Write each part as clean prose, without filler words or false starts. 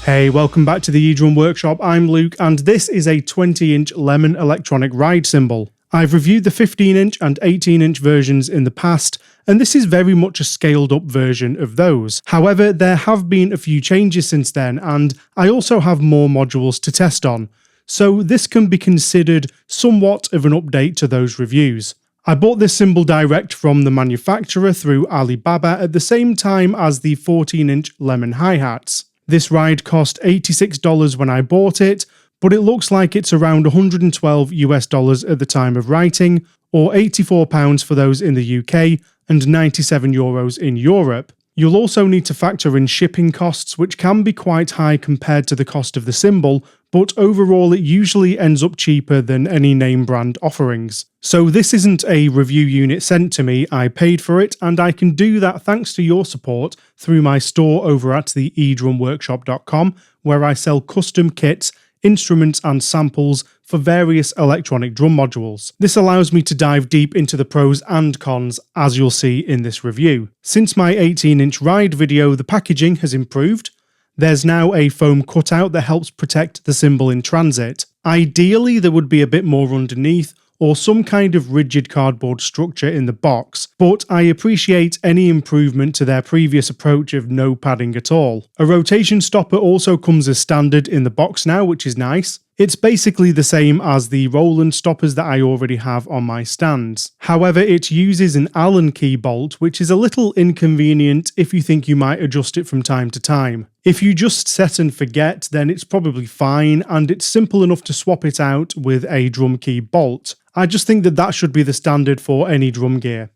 Hey, welcome back to the eDrum Workshop. I'm Luke, and this is a 20-inch Lemon electronic ride cymbal. I've reviewed the 15-inch and 18-inch versions in the past, and this is very much a scaled-up version of those. However, there have been a few changes since then, and I also have more modules to test on, so this can be considered somewhat of an update to those reviews. I bought this cymbal direct from the manufacturer through Alibaba at the same time as the 14-inch Lemon hi-hats. This ride cost $86 when I bought it, but it looks like it's around $112 at the time of writing, or £84 for those in the UK and €97 in Europe. You'll also need to factor in shipping costs, which can be quite high compared to the cost of the cymbal, but overall it usually ends up cheaper than any name brand offerings. So this isn't a review unit sent to me, I paid for it, and I can do that thanks to your support through my store over at the eDrumWorkshop.com, where I sell custom kits, instruments and samples for various electronic drum modules. This allows me to dive deep into the pros and cons, as you'll see in this review. Since my 18-inch ride video, the packaging has improved. There's now a foam cutout that helps protect the cymbal in transit. Ideally, there would be a bit more underneath, or some kind of rigid cardboard structure in the box, but I appreciate any improvement to their previous approach of no padding at all. A rotation stopper also comes as standard in the box now, which is nice. It's basically the same as the Roland stoppers that I already have on my stands. However, it uses an Allen key bolt, which is a little inconvenient if you think you might adjust it from time to time. If you just set and forget, then it's probably fine, and it's simple enough to swap it out with a drum key bolt. I just think that that should be the standard for any drum gear.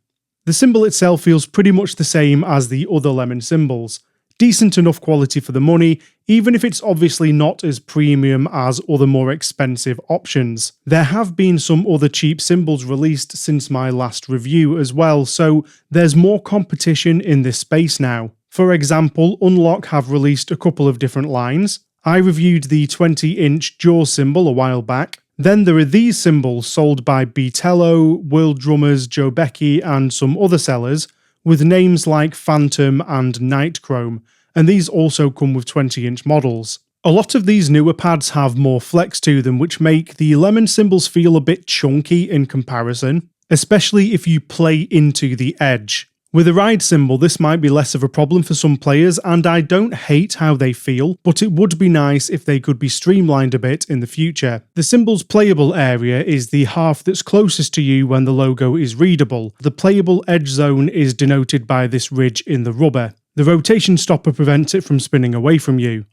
The cymbal itself feels pretty much the same as the other Lemon cymbals. Decent enough quality for the money, even if it's obviously not as premium as other more expensive options. There have been some other cheap cymbals released since my last review as well, so there's more competition in this space now. For example, Unlock have released a couple of different lines. I reviewed the 20-inch Jaws cymbal a while back. Then there are these cymbals sold by Beatello, World Drummers, Joe Becky and some other sellers, with names like Phantom and Nightchrome, and these also come with 20-inch models. A lot of these newer pads have more flex to them, which make the Lemon cymbals feel a bit chunky in comparison, especially if you play into the edge. With a ride cymbal, this might be less of a problem for some players, and I don't hate how they feel, but it would be nice if they could be streamlined a bit in the future. The cymbal's playable area is the half that's closest to you when the logo is readable. The playable edge zone is denoted by this ridge in the rubber. The rotation stopper prevents it from spinning away from you.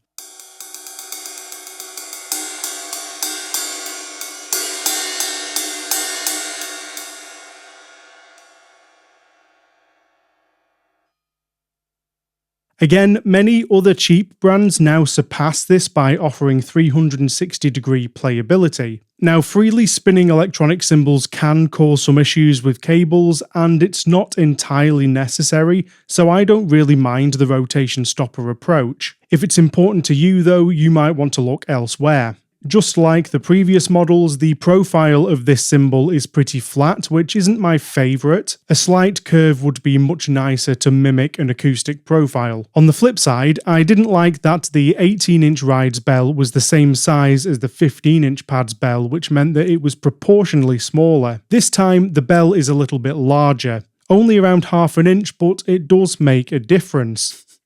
Again, many other cheap brands now surpass this by offering 360-degree playability. Now, freely spinning electronic cymbals can cause some issues with cables, and it's not entirely necessary, so I don't really mind the rotation stopper approach. If it's important to you though, you might want to look elsewhere. Just like the previous models, the profile of this cymbal is pretty flat, which isn't my favourite. A slight curve would be much nicer to mimic an acoustic profile. On the flip side, I didn't like that the 18-inch ride's bell was the same size as the 15-inch pad's bell, which meant that it was proportionally smaller. This time, the bell is a little bit larger, only around ½ an inch, but it does make a difference.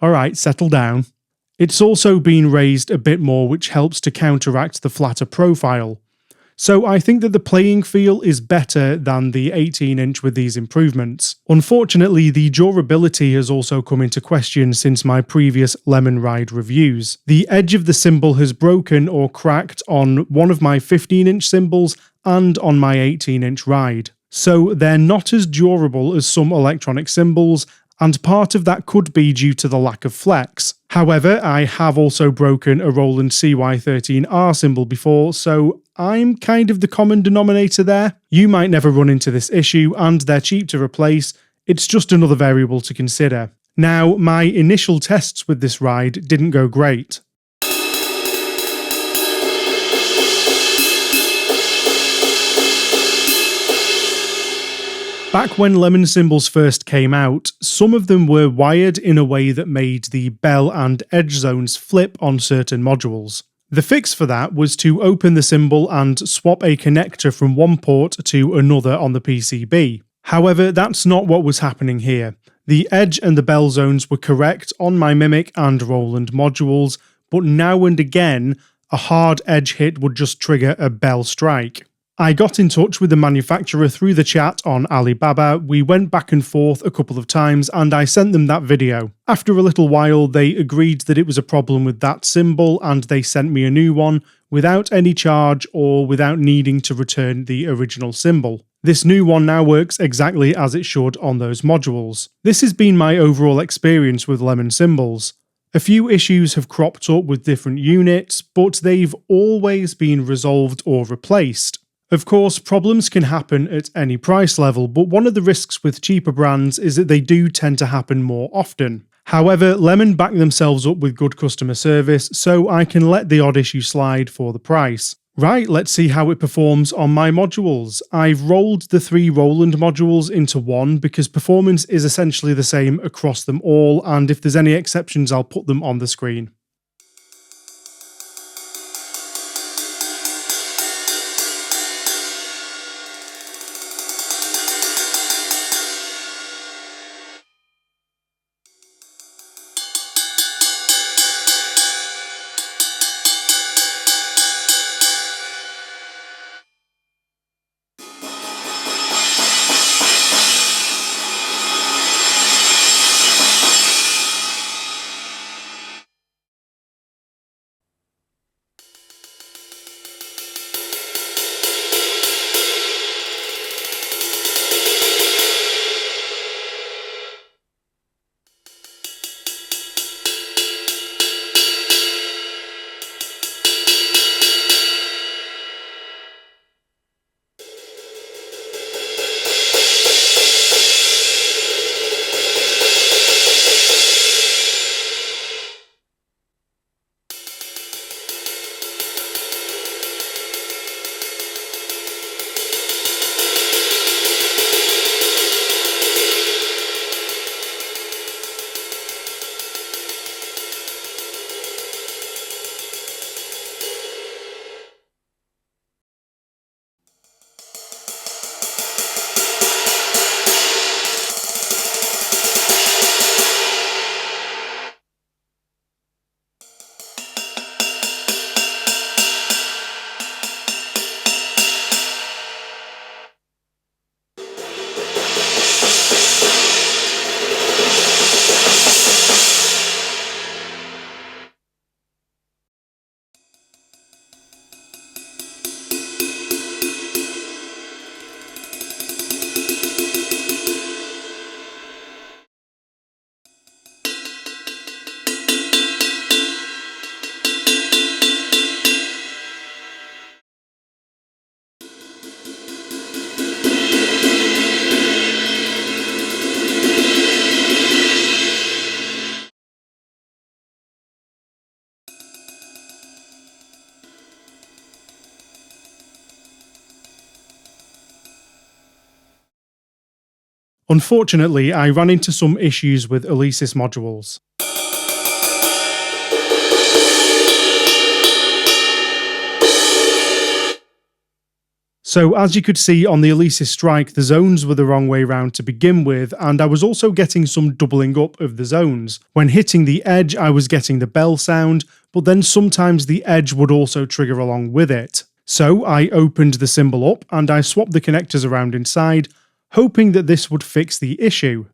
Alright, settle down. It's also been raised a bit more, which helps to counteract the flatter profile. So I think that the playing feel is better than the 18-inch with these improvements. Unfortunately, the durability has also come into question since my previous Lemon Ride reviews. The edge of the cymbal has broken or cracked on one of my 15-inch cymbals and on my 18-inch Ride. So they're not as durable as some electronic cymbals, and part of that could be due to the lack of flex. However, I have also broken a Roland CY13R cymbal before, so I'm kind of the common denominator there. You might never run into this issue, and they're cheap to replace. It's just another variable to consider. Now, my initial tests with this ride didn't go great. Back when Lemon cymbals first came out, some of them were wired in a way that made the bell and edge zones flip on certain modules. The fix for that was to open the cymbal and swap a connector from one port to another on the PCB. However, that's not what was happening here. The edge and the bell zones were correct on my Mimic and Roland modules, but now and again, a hard edge hit would just trigger a bell strike. I got in touch with the manufacturer through the chat on Alibaba, we went back and forth a couple of times and I sent them that video. After a little while they agreed that it was a problem with that cymbal and they sent me a new one without any charge or without needing to return the original cymbal. This new one now works exactly as it should on those modules. This has been my overall experience with Lemon cymbals. A few issues have cropped up with different units, but they've always been resolved or replaced. Of course, problems can happen at any price level, but one of the risks with cheaper brands is that they do tend to happen more often. However, Lemon back themselves up with good customer service, so I can let the odd issue slide for the price. Right, let's see how it performs on my modules. I've rolled the 3 Roland modules into one because performance is essentially the same across them all, and if there's any exceptions I'll put them on the screen. Unfortunately, I ran into some issues with Alesis modules. So as you could see on the Alesis Strike, the zones were the wrong way round to begin with, and I was also getting some doubling up of the zones. When hitting the edge, I was getting the bell sound, but then sometimes the edge would also trigger along with it. So I opened the cymbal up and I swapped the connectors around inside, hoping that this would fix the issue.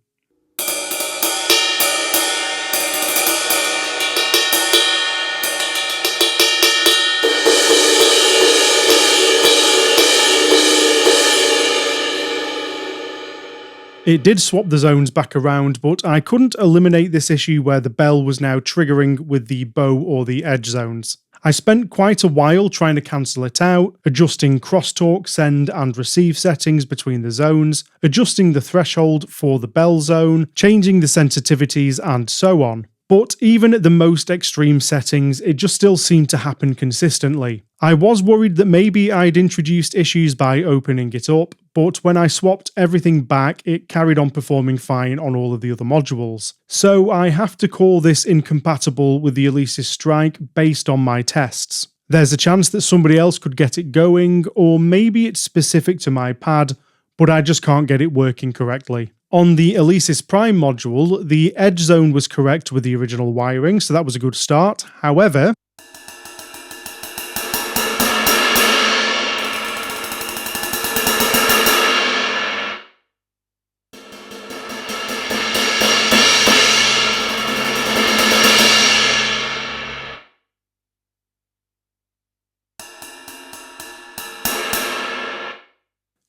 It did swap the zones back around, but I couldn't eliminate this issue where the bell was now triggering with the bow or the edge zones. I spent quite a while trying to cancel it out, adjusting crosstalk, send and receive settings between the zones, adjusting the threshold for the bell zone, changing the sensitivities and so on. But even at the most extreme settings, it just still seemed to happen consistently. I was worried that maybe I'd introduced issues by opening it up, but when I swapped everything back, it carried on performing fine on all of the other modules. So I have to call this incompatible with the Alesis Strike based on my tests. There's a chance that somebody else could get it going, or maybe it's specific to my pad, but I just can't get it working correctly. On the Alesis Prime module, the edge zone was correct with the original wiring, so that was a good start. However,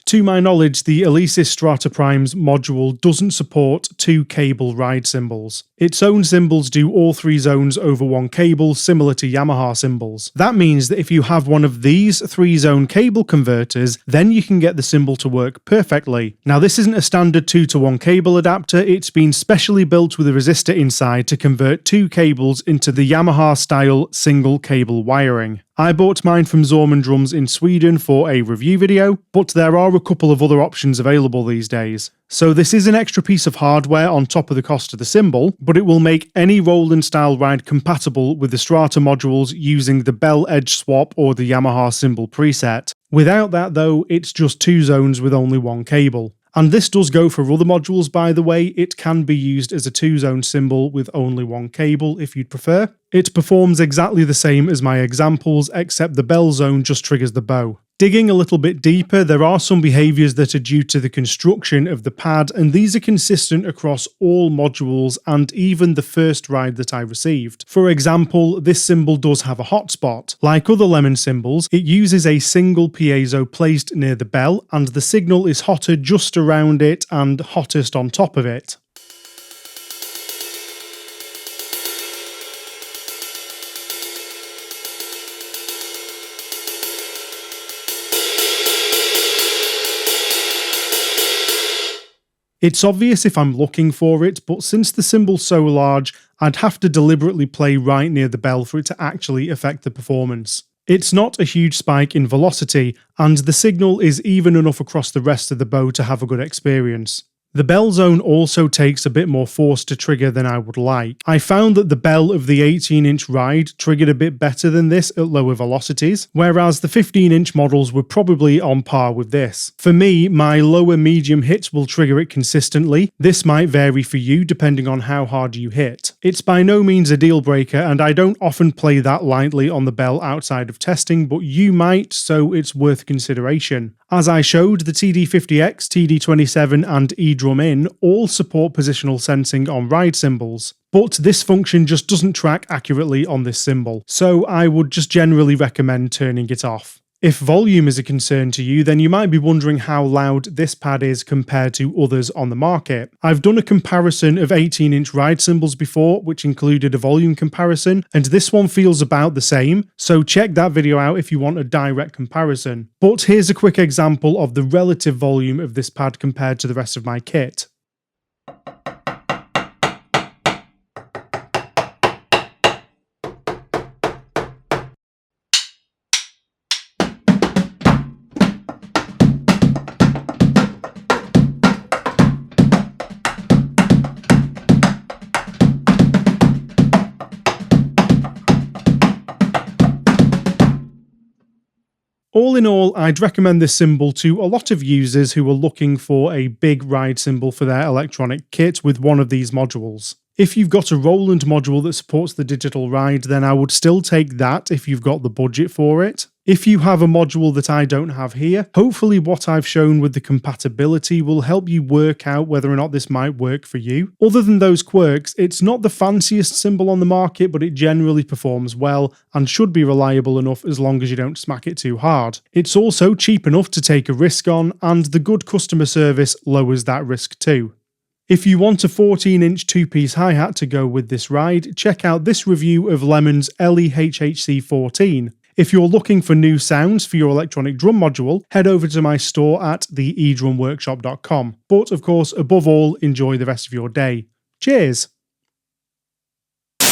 to my knowledge, the Alesis Strata Prime's module doesn't support 2 cable ride cymbals. Its own cymbals do all 3 zones over 1 cable, similar to Yamaha cymbals. That means that if you have one of these 3-zone cable converters, then you can get the cymbal to work perfectly. Now, this isn't a standard 2-to-1 cable adapter, it's been specially built with a resistor inside to convert 2 cables into the Yamaha style single cable wiring. I bought mine from eDRUMin in Sweden for a review video, but there are a couple of other options available these days. So this is an extra piece of hardware on top of the cost of the cymbal, but it will make any Roland style ride compatible with the Strata modules using the bell edge swap or the Yamaha cymbal preset. Without that though, it's just 2 zones with only 1 cable. And this does go for other modules, by the way. It can be used as a 2-zone cymbal with only 1 cable if you'd prefer. It performs exactly the same as my examples, except the bell zone just triggers the bow. Digging a little bit deeper, there are some behaviours that are due to the construction of the pad, and these are consistent across all modules and even the first ride that I received. For example, this cymbal does have a hotspot. Like other Lemon cymbals, it uses a single piezo placed near the bell, and the signal is hotter just around it and hottest on top of it. It's obvious if I'm looking for it, but since the cymbal's so large, I'd have to deliberately play right near the bell for it to actually affect the performance. It's not a huge spike in velocity, and the signal is even enough across the rest of the bow to have a good experience. The bell zone also takes a bit more force to trigger than I would like. I found that the bell of the 18-inch ride triggered a bit better than this at lower velocities, whereas the 15-inch models were probably on par with this. For me, my lower medium hits will trigger it consistently. This might vary for you depending on how hard you hit. It's by no means a deal breaker, and I don't often play that lightly on the bell outside of testing, but you might, so it's worth consideration. As I showed, the TD-50X, TD-27 and eDRUMin all support positional sensing on ride cymbals, but this function just doesn't track accurately on this cymbal, so I would just generally recommend turning it off. If volume is a concern to you, then you might be wondering how loud this pad is compared to others on the market. I've done a comparison of 18-inch ride cymbals before, which included a volume comparison, and this one feels about the same, so check that video out if you want a direct comparison. But here's a quick example of the relative volume of this pad compared to the rest of my kit. All in all, I'd recommend this cymbal to a lot of users who are looking for a big ride cymbal for their electronic kit with one of these modules. If you've got a Roland module that supports the digital ride, then I would still take that if you've got the budget for it. If you have a module that I don't have here, hopefully what I've shown with the compatibility will help you work out whether or not this might work for you. Other than those quirks, it's not the fanciest cymbal on the market, but it generally performs well and should be reliable enough as long as you don't smack it too hard. It's also cheap enough to take a risk on, and the good customer service lowers that risk too. If you want a 14-inch 2-piece hi-hat to go with this ride, check out this review of Lemon's LE-HHC14. If you're looking for new sounds for your electronic drum module, head over to my store at the eDrumworkshop.com. But of course, above all, enjoy the rest of your day. Cheers!